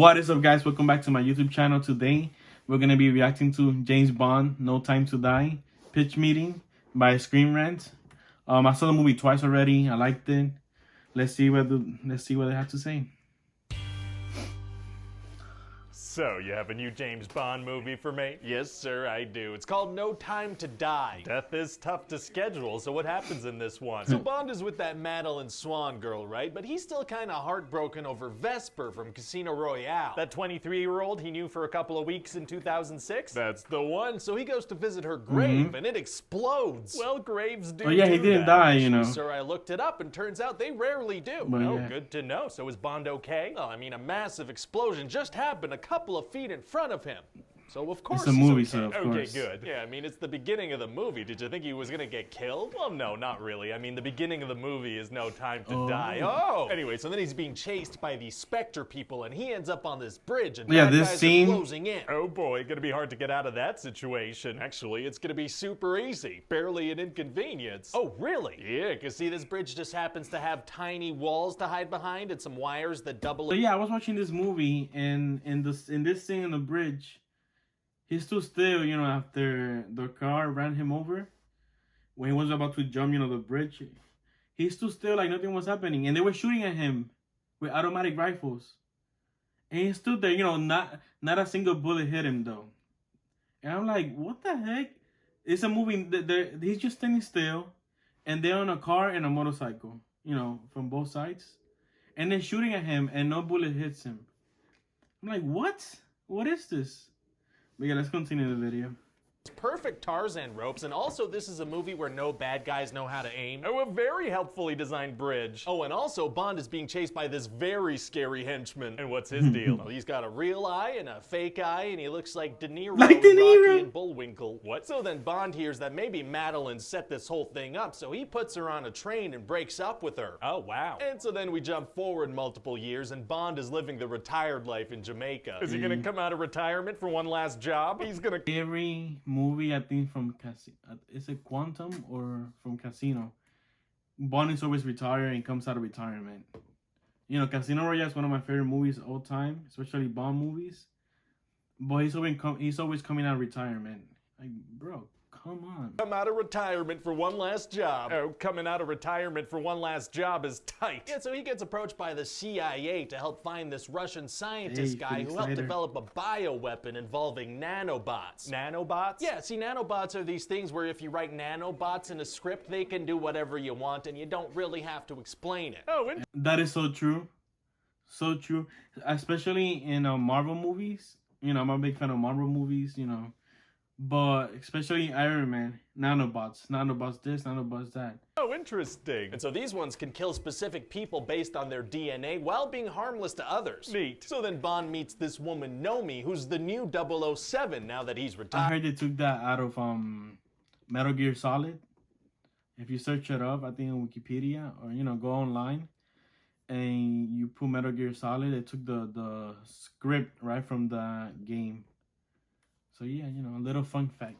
What is up, guys? Welcome back to my YouTube channel. Today we're gonna be reacting to James Bond No Time to Die pitch meeting by Screen Rant. I saw the movie twice already. I liked it. Let's see what they have to say. So, you have a new James Bond movie for me? Yes, sir, I do. It's called No Time to Die. Death is tough to schedule, so what happens in this one? So Bond is with that Madeline Swan girl, right? But he's still kind of heartbroken over Vesper from Casino Royale. That 23-year-old he knew for a couple of weeks in 2006? That's the one. So he goes to visit her grave, and it explodes. Well, graves do. Oh yeah, he didn't die, you know. Sir, I looked it up, and turns out they rarely do. But Oh, yeah. good to know. So is Bond okay? Well, I mean, a massive explosion just happened a couple of feet in front of him. So of course It's a movie, he's okay. so of course. Okay, good. Yeah, I mean, it's the beginning of the movie. Did you think he was gonna get killed? Well, no, not really. I mean, the beginning of the movie is No Time to Die. Oh! Anyway, so then he's being chased by these Spectre people, and he ends up on this bridge, and Yeah, bad this guys scene- are closing in. Oh boy, gonna be hard to get out of that situation. Actually, it's gonna be super easy. Barely an inconvenience. Oh, really? Yeah, because see, this bridge just happens to have tiny walls to hide behind and some wires that double. So yeah, I was watching this movie, and in this scene on the bridge, he stood still, you know, after the car ran him over. When he was about to jump, you know, the bridge, he stood still like nothing was happening, and they were shooting at him with automatic rifles. And he stood there, you know, not a single bullet hit him though. And I'm like, what the heck? It's a movie that he's just standing still, and they're on a car and a motorcycle, you know, from both sides, and they're shooting at him, and no bullet hits him. I'm like, what? What is this? But yeah, let's continue the video. Perfect Tarzan ropes, and also this is a movie where no bad guys know how to aim. Oh, a very helpfully designed bridge. Oh, and also Bond is being chased by this very scary henchman. And what's his deal? Well, he's got a real eye and a fake eye, and he looks like De Niro, Like De in Niro. Rocky and Bullwinkle. What? So then Bond hears that maybe Madeline set this whole thing up, so he puts her on a train and breaks up with her. Oh, wow. And so then we jump forward multiple years, and Bond is living the retired life in Jamaica. Is he gonna come out of retirement for one last job? He's gonna... Every movie, I think from is it Quantum or from Casino, Bond is always retired and comes out of retirement. You know, Casino Royale is one of my favorite movies of all time, especially Bond movies. But he's always coming out of retirement. Like, bro, come on. Come out of retirement for one last job. Oh, coming out of retirement for one last job is tight. Yeah, so he gets approached by the CIA to help find this Russian scientist guy who helped develop a bioweapon involving nanobots. Nanobots? Yeah, see, nanobots are these things where if you write nanobots in a script, they can do whatever you want and you don't really have to explain it. Oh, and That is so true. So true. Especially in Marvel movies. You know, I'm a big fan of Marvel movies, you know. But especially Iron Man, nanobots this, nanobots that. oh, interesting. And so these ones can kill specific people based on their DNA while being harmless to others. Neat. So then Bond meets this woman, Nomi, who's the new 007 now that he's I retired. heard they took that out of Metal Gear Solid. If you search it up, I think on Wikipedia, or you know, go online and you put Metal Gear Solid, they took the script right from the game. So yeah, you know, a little fun fact.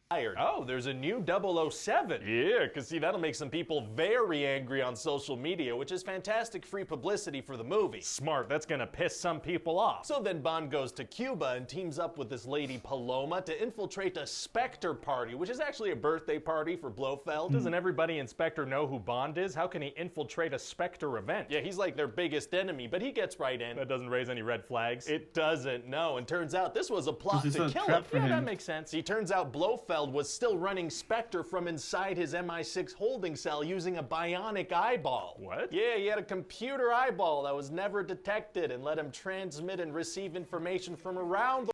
Oh, there's a new 007. Yeah, because see, that'll make some people very angry on social media, which is fantastic free publicity for the movie. Smart, that's gonna piss some people off. So then Bond goes to Cuba and teams up with this lady Paloma to infiltrate a Spectre party, which is actually a birthday party for Blofeld. Doesn't everybody in Spectre know who Bond is? How can he infiltrate a Spectre event? Yeah, he's like their biggest enemy, but he gets right in. That doesn't raise any red flags. It doesn't, no. And turns out this was a plot This to is a kill him. trap for Yeah, him. that makes sense. He turns out Blofeld was still running Spectre from inside his MI6 holding cell using a bionic eyeball. What? Yeah, he had a computer eyeball that was never detected and let him transmit and receive information from around the...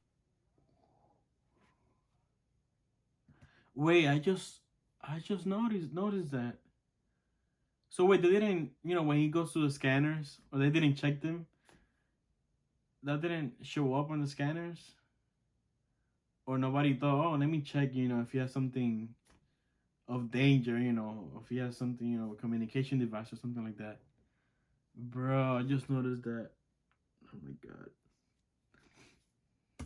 Wait, I just noticed that. So wait, they didn't, you know, when he goes to the scanners, or they didn't check them, that didn't show up on the scanners? Or nobody thought, oh, let me check, you know, if he has something of danger, you know, if he has something, you know, a communication device or something like that. Bro, I just noticed that. Oh my god.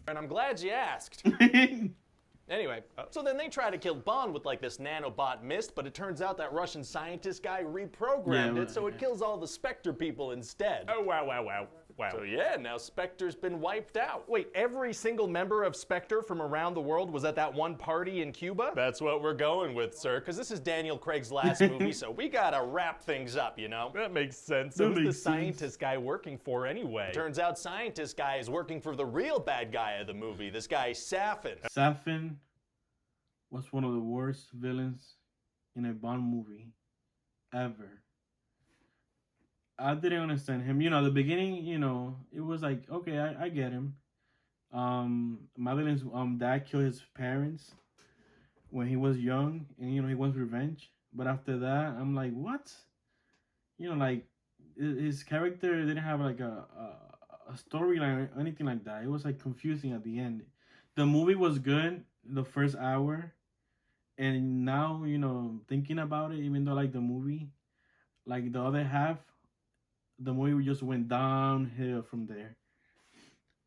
And I'm glad you asked. Anyway, so then they try to kill Bond with like this nanobot mist, but it turns out that Russian scientist guy reprogrammed it, so it kills all the Spectre people instead. Oh, wow, wow, wow. Wow. So yeah, now Spectre's been wiped out. Wait, every single member of Spectre from around the world was at that one party in Cuba? That's what we're going with, sir, because this is Daniel Craig's last movie, so we gotta wrap things up, you know? That makes sense. So who's the scientist guy working for anyway? Turns out scientist guy is working for the real bad guy of the movie, this guy Safin. Safin was one of the worst villains in a Bond movie ever. I didn't understand him. You know, at the beginning, you know, it was like, okay, I get him. Madeline's dad killed his parents when he was young, and you know he wants revenge. But after that, I'm like, what? You know, like his character didn't have like a storyline or anything like that. It was like confusing at the end. The movie was good the first hour, and now you know thinking about it, even though I like the movie, like the other half, the movie just went downhill from there.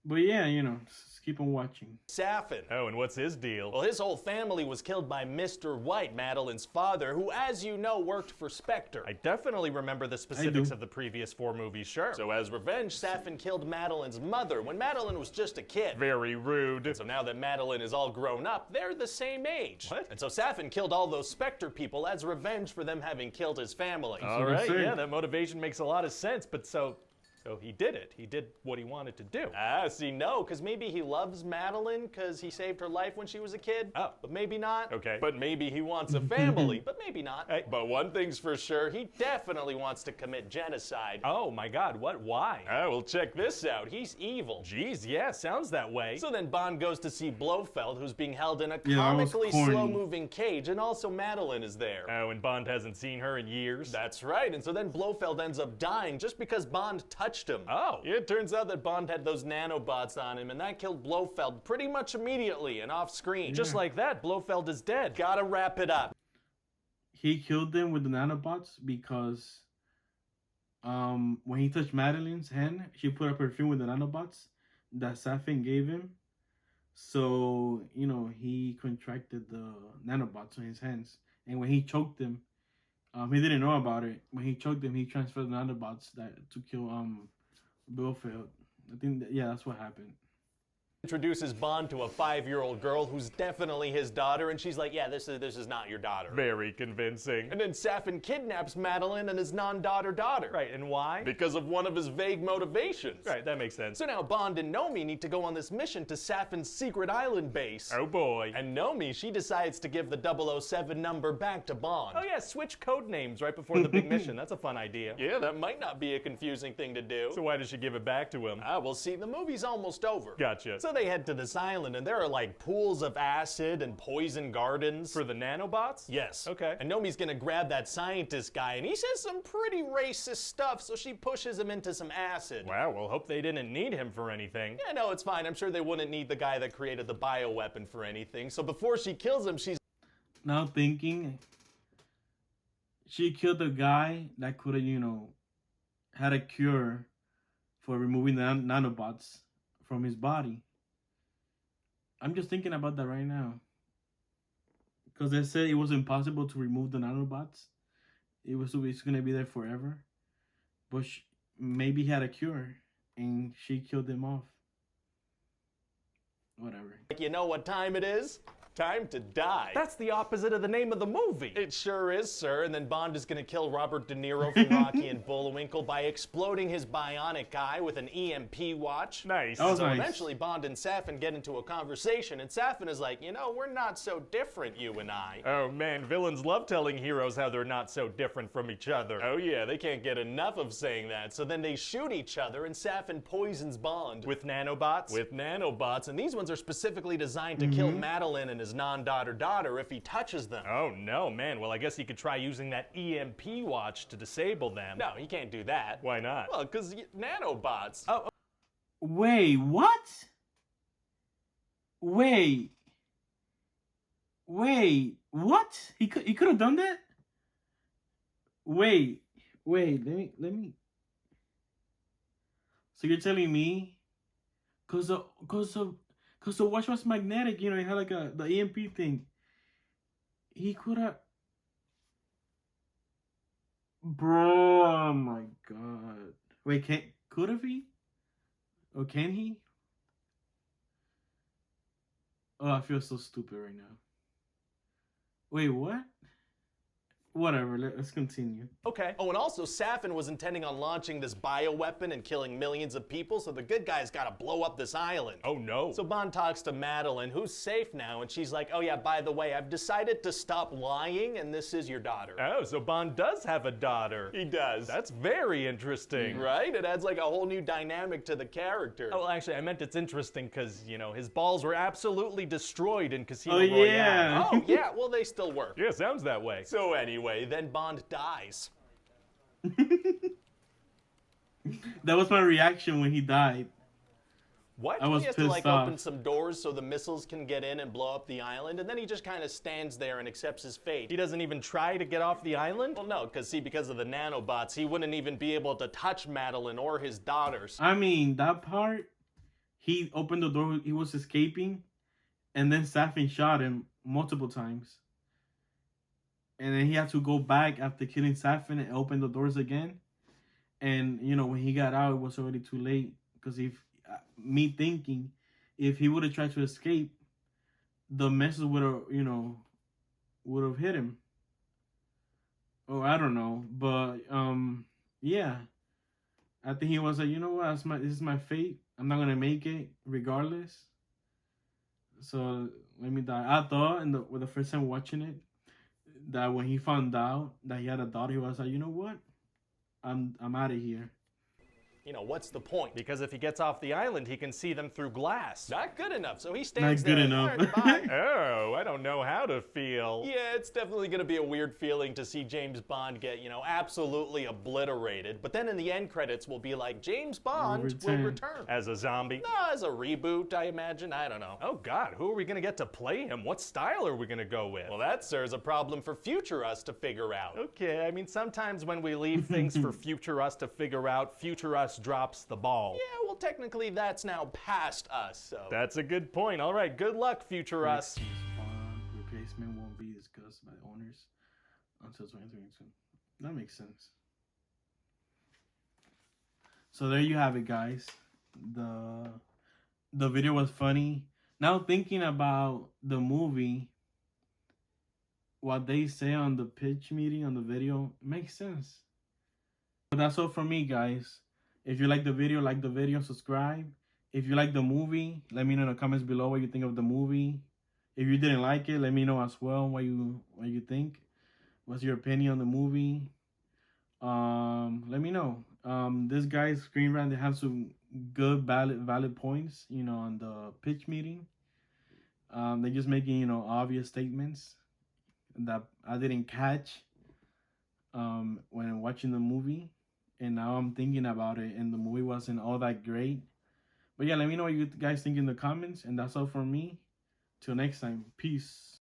But yeah, you know, just keep on watching. Safin. Oh, and what's his deal? Well, his whole family was killed by Mr. White, Madeline's father, who, as you know, worked for Spectre. I definitely remember the specifics of the previous 4 movies, sure. So as revenge, Safin killed Madeline's mother when Madeline was just a kid. Very rude. And so now that Madeline is all grown up, they're the same age. What? And so Safin killed all those Spectre people as revenge for them having killed his family. All right, yeah, that motivation makes a lot of sense, but so he did it. He did what he wanted to do. Ah, see, no, because maybe he loves Madeline because he saved her life when she was a kid. Oh. But maybe not. Okay. But maybe he wants a family. But maybe not. Hey. But one thing's for sure, he definitely wants to commit genocide. Oh, my God, what? Why? Well, check this out. He's evil. Jeez, yeah, sounds that way. So then Bond goes to see Blofeld, who's being held in a comically slow-moving cage, and also Madeline is there. Oh, and Bond hasn't seen her in years? That's right, and so then Blofeld ends up dying just because Bond touched him. Oh. It turns out that Bond had those nanobots on him, and that killed Blofeld pretty much immediately and off screen. Yeah. Just like that, Blofeld is dead. Gotta wrap it up. He killed them with the nanobots because when he touched Madeline's hand, she put a perfume with the nanobots that Safin gave him. So, you know, he contracted the nanobots on his hands. And when he choked him, he didn't know about it. When he choked him, he transferred the nanobots to kill Blofeld. I think that's what happened. Introduces Bond to a 5-year-old girl who's definitely his daughter, and she's like, yeah, this is not your daughter. Very convincing. And then Safin kidnaps Madeline and his non-daughter daughter. Right, and why? Because of one of his vague motivations. Right, that makes sense. So now Bond and Nomi need to go on this mission to Safin's secret island base. Oh boy. And Nomi, she decides to give the 007 number back to Bond. Oh yeah, switch code names right before the big mission. That's a fun idea. Yeah, that might not be a confusing thing to do. So why does she give it back to him? Well, see, the movie's almost over. Gotcha. So they head to this island, and there are like pools of acid and poison gardens. For the nanobots? Yes. Okay. And Nomi's gonna grab that scientist guy, and he says some pretty racist stuff, so she pushes him into some acid. Wow, well, hope they didn't need him for anything. Yeah, no, it's fine. I'm sure they wouldn't need the guy that created the bioweapon for anything. So before she kills him, she's now thinking she killed the guy that could have, you know, had a cure for removing the nanobots from his body. I'm just thinking about that right now. Because they said it was impossible to remove the nanobots. It's going to be there forever. But maybe he had a cure. And she killed him off. Whatever. You know what time it is? Time to die. That's the opposite of the name of the movie. It sure is, sir. And then Bond is gonna kill Robert De Niro from Rocky and Bullwinkle by exploding his bionic eye with an EMP watch. Nice. So nice. Eventually Bond and Safin get into a conversation, and Safin is like, you know, we're not so different, you and I. Oh man, villains love telling heroes how they're not so different from each other. Oh yeah, they can't get enough of saying that. So then they shoot each other, and Safin poisons Bond. With nanobots? With nanobots, and these ones are specifically designed to kill Madeline and his non-daughter if he touches them. Oh no, man. Well, I guess he could try using that EMP watch to disable them. No, he can't do that. Why not? Well, because nanobots. Oh. Wait, what? Wait, what? He could have done that? Wait, let me. So you're telling me, cause the watch was magnetic, you know, it had like the EMP thing. He could have. Bro, oh my god. Wait, could have he? Or can he? Oh, I feel so stupid right now. Wait, what? Whatever, let's continue. Okay. Oh, and also Safin was intending on launching this bioweapon and killing millions of people, so the good guys gotta blow up this island. Oh no. So Bond talks to Madeline, who's safe now, and she's like, oh yeah, by the way, I've decided to stop lying, and this is your daughter. Oh, so Bond does have a daughter. He does. That's very interesting. Right? It adds like a whole new dynamic to the character. Oh, well, actually, I meant it's interesting because, you know, his balls were absolutely destroyed in Casino Royale. Yeah. Oh, yeah, well, they still work. Yeah, sounds that way. So anyway, then Bond dies. That was my reaction when he died. What? I was he has to pissed like off. open some doors so the missiles can get in and blow up the island, and then he just kind of stands there and accepts his fate. He doesn't even try to get off the island? Well, no, because of the nanobots, he wouldn't even be able to touch Madeline or his daughters. I mean, that part, he opened the door, he was escaping, and then Safin shot him multiple times. And then he had to go back after killing Safin and open the doors again. And, you know, when he got out, it was already too late. Because me thinking, if he would have tried to escape, the message would have, you know, would have hit him. Oh, I don't know. But, yeah. I think he was like, you know what, this is my fate. I'm not going to make it regardless. So, let me die. I thought, with the first time watching it, that when he found out that he had a daughter, he was like, you know what? I'm out of here. You know, what's the point? Because if he gets off the island, he can see them through glass. Not good enough, so he stands there. Not good enough. Right, bye. Oh, I don't know how to feel. Yeah, it's definitely gonna be a weird feeling to see James Bond get, you know, absolutely obliterated. But then in the end credits, we'll be like, James Bond will return. As a zombie? No, as a reboot, I imagine. I don't know. Oh God, who are we gonna get to play him? What style are we gonna go with? Well, that, sir, is a problem for future us to figure out. Okay, I mean, sometimes when we leave things for future us to figure out, future us drops the ball. Yeah, well, technically that's now past us, so. That's a good point. All right, good luck, future us. Bond replacement won't be discussed by owners until 2022. That makes sense. So there you have it, guys. The video was funny. Now thinking about the movie, what they say on the pitch meeting on the video makes sense. But that's all from me, guys. If you like the video, subscribe. If you like the movie, let me know in the comments below what you think of the movie. If you didn't like it, let me know as well what you think. What's your opinion on the movie? Let me know. This guy's Screen Rant, they have some good valid points, you know, on the pitch meeting. They're just making, you know, obvious statements that I didn't catch when watching the movie. And now I'm thinking about it, and the movie wasn't all that great. But yeah, let me know what you guys think in the comments. And that's all from me. Till next time. Peace.